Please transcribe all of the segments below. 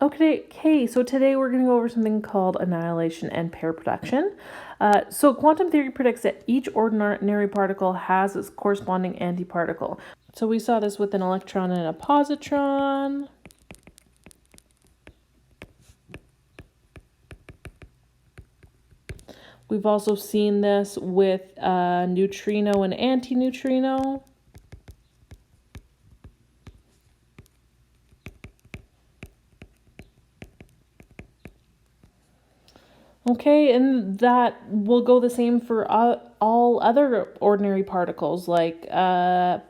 Okay, so today we're going to go over something called annihilation and pair production. So quantum theory predicts that each ordinary particle has its corresponding antiparticle. So we saw this with an electron and a positron. We've also seen this with a neutrino and antineutrino. Okay, and that will go the same for all other ordinary particles, like a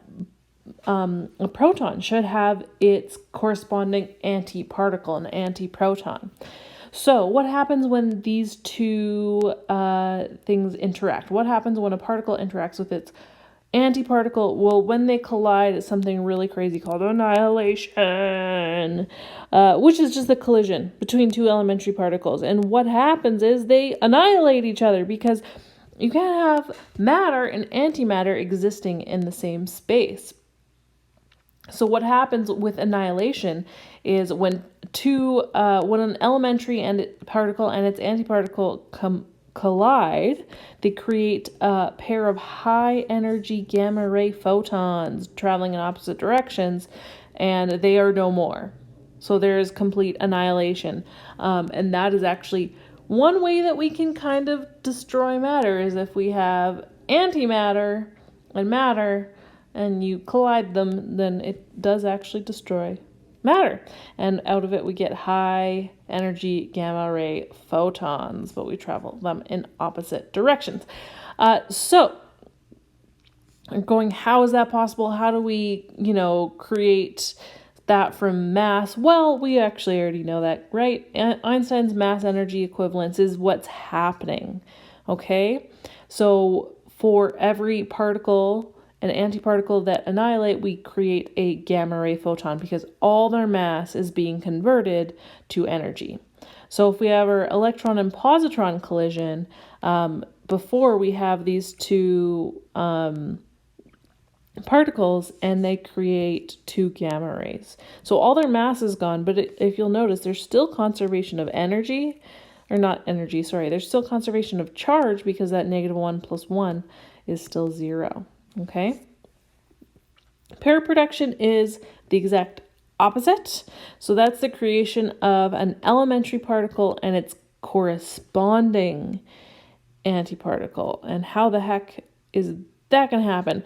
proton should have its corresponding antiparticle, an antiproton. So what happens when these two things interact? What happens when a particle interacts with its antiparticle? Well, when they collide, it's something really crazy called annihilation, which is just a collision between two elementary particles. And what happens is they annihilate each other, because you can't have matter and antimatter existing in the same space. So what happens with annihilation is when an elementary particle and its antiparticle collide, they create a pair of high energy gamma ray photons traveling in opposite directions, and they are no more. So there is complete annihilation. And that is actually one way that we can kind of destroy matter, is if we have antimatter and matter and you collide them, then it does actually destroy matter. And out of it, we get high energy gamma ray photons, but we travel them in opposite directions. So how is that possible? How do we, create that from mass? Well, we actually already know that, right? Einstein's mass energy equivalence is what's happening. Okay. So for every particle, an antiparticle that annihilate, we create a gamma ray photon, because all their mass is being converted to energy. So if we have our electron and positron collision, before we have these two particles, and they create two gamma rays. So all their mass is gone, but if you'll notice, there's still conservation of energy, or not energy, sorry, there's still conservation of charge, because that -1 + 1 is still 0. Okay. Pair production is the exact opposite. So that's the creation of an elementary particle and its corresponding antiparticle. And how the heck is that going to happen?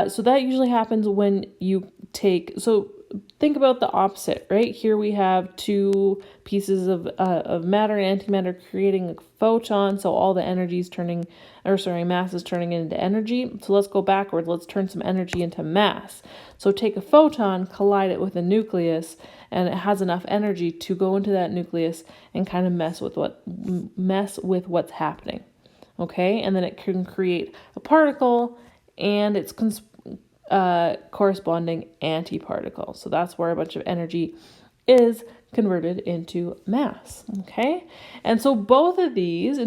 So that usually happens when you think about the opposite, right? Here we have two pieces of matter and antimatter creating a photon. So all the mass is turning into energy. So let's go backward. Let's turn some energy into mass. So take a photon, collide it with a nucleus, and it has enough energy to go into that nucleus and kind of mess with what's happening. Okay, and then it can create a particle and its corresponding antiparticle. So that's where a bunch of energy is converted into mass. Okay, and so in both of these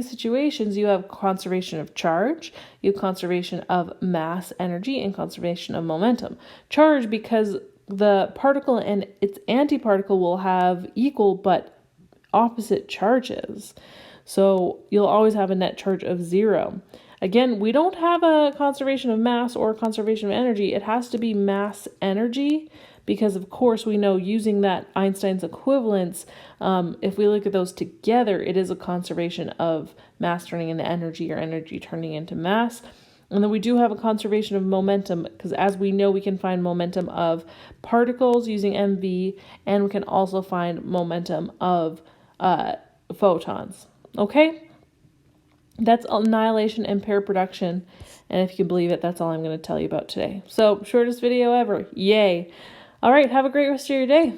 situations, you have conservation of charge, you have conservation of mass energy, and conservation of momentum. Charge, because the particle and its antiparticle will have equal but opposite charges. So you'll always have a net charge of 0. Again, we don't have a conservation of mass or conservation of energy. It has to be mass energy, because of course we know, using that Einstein's equivalence, if we look at those together, it is a conservation of mass turning into energy, or energy turning into mass. And then we do have a conservation of momentum, because as we know, we can find momentum of particles using MV, and we can also find momentum of photons. Okay? That's annihilation and pair production. And if you can believe it, that's all I'm going to tell you about today. So, shortest video ever. Yay. All right, have a great rest of your day.